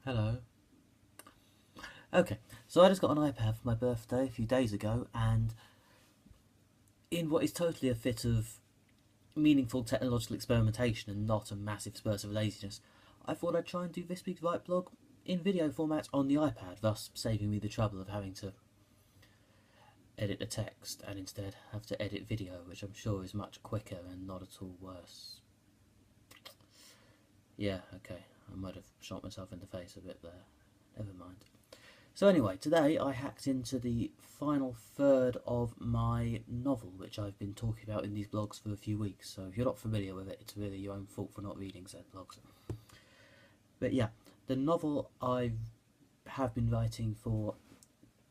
Hello. Okay, so I just got an iPad for my birthday a few days ago, and in what is totally a fit of meaningful technological experimentation and not a massive spurt of laziness, I thought I'd try and do this week's WriteVlog in video format on the iPad, thus saving me the trouble of having to edit the text and instead have to edit video, which I'm sure is much quicker and not at all worse. Yeah, okay, I might have shot myself in the face a bit there. Never mind. So anyway, today I hacked into the final third of my novel, which I've been talking about in these blogs for a few weeks, so if you're not familiar with it, it's really your own fault for not reading said blogs. But yeah, the novel I have been writing for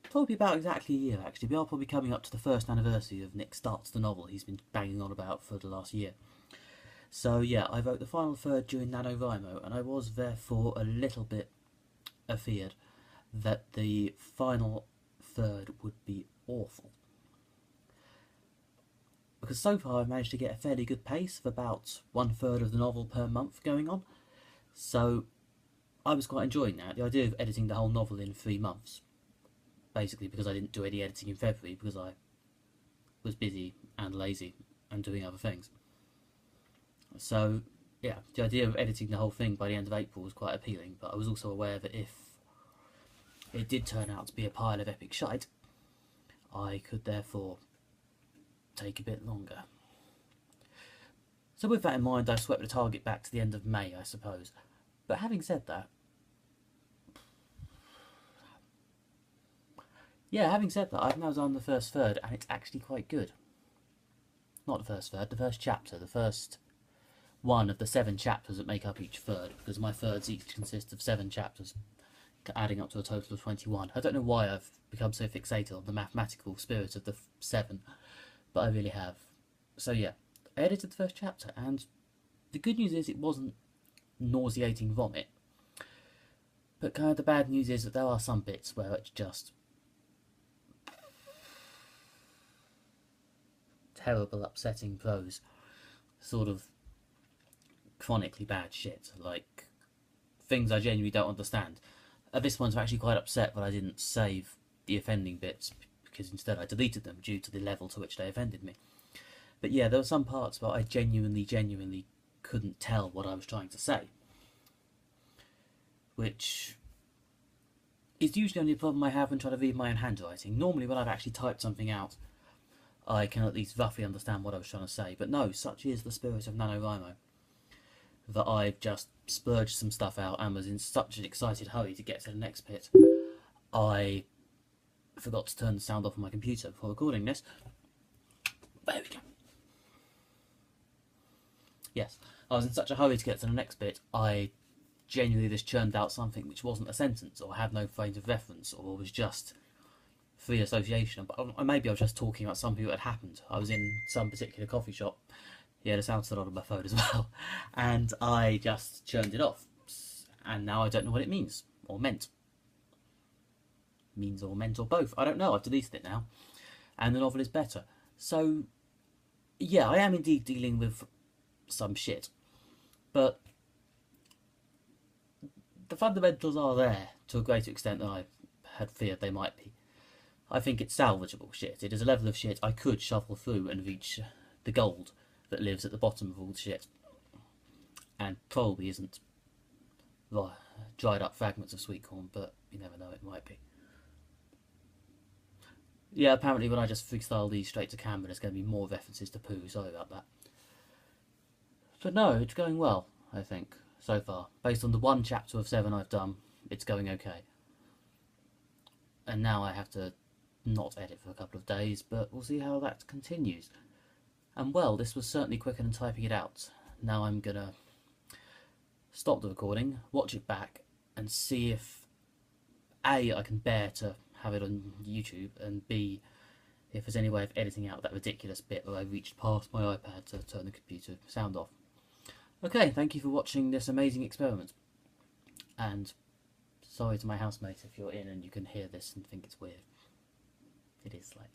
probably about exactly a year actually. We are probably coming up to the first anniversary of Nick Starts the novel he's been banging on about for the last year. So yeah, I wrote the final third during NaNoWriMo, and I was therefore a little bit afeared that the final third would be awful. Because so far I've managed to get a fairly good pace of about 1/3 of the novel per month going on. So I was quite enjoying that. The idea of editing the whole novel in 3 months. Basically because I didn't do any editing in February because I was busy and lazy and doing other things. So yeah, the idea of editing the whole thing by the end of April was quite appealing, but I was also aware that if it did turn out to be a pile of epic shite, I could therefore take a bit longer. So with that in mind, I swept the target back to the end of May, I suppose. But having said that, I've now done the first third, and it's actually quite good. Not the first third, the first chapter, the first one of the 7 chapters that make up each third, because my thirds each consist of 7 chapters, adding up to a total of 21. I don't know why I've become so fixated on the mathematical spirit of the 7, but I really have. So yeah, I edited the first chapter, and the good news is it wasn't nauseating vomit, but kind of the bad news is that there are some bits where it's just terrible, upsetting prose, sort of chronically bad shit, like things I genuinely don't understand. This one's actually quite upset that I didn't save the offending bits, because instead I deleted them due to the level to which they offended me. But yeah, there were some parts where I genuinely couldn't tell what I was trying to say, which is usually only a problem I have when trying to read my own handwriting. Normally when I've actually typed something out, I can at least roughly understand what I was trying to say, but no, such is the spirit of NaNoWriMo, that I've just splurged some stuff out and was in such an excited hurry to get to the next bit, I forgot to turn the sound off on my computer before recording this. There we go. Yes, I was in such a hurry to get to the next bit, I genuinely just churned out something which wasn't a sentence, or had no frame of reference, or was just free association. But maybe I was just talking about something that had happened. I was in some particular coffee shop. Yeah, the sound's still on my phone as well. And I just churned it off. And now I don't know what it means, or meant. Means or meant or both. I don't know, I've deleted it now. And the novel is better. So, yeah, I am indeed dealing with some shit. But the fundamentals are there to a greater extent than I had feared they might be. I think it's salvageable shit. It is a level of shit I could shuffle through and reach the gold that lives at the bottom of all the shit, and probably isn't dried up fragments of sweet corn, but you never know, it might be. Yeah, apparently when I just freestyle these straight to camera there's going to be more references to poo, sorry about that. But no, it's going well, I think, so far. Based on the 1 chapter of 7 I've done, it's going okay. And now I have to not edit for a couple of days, but we'll see how that continues. And well, this was certainly quicker than typing it out. Now I'm gonna stop the recording, watch it back, and see if A, I can bear to have it on YouTube, and B, if there's any way of editing out that ridiculous bit where I reached past my iPad to turn the computer sound off. Okay, thank you for watching this amazing experiment. And sorry to my housemate if you're in and you can hear this and think it's weird. It is slightly.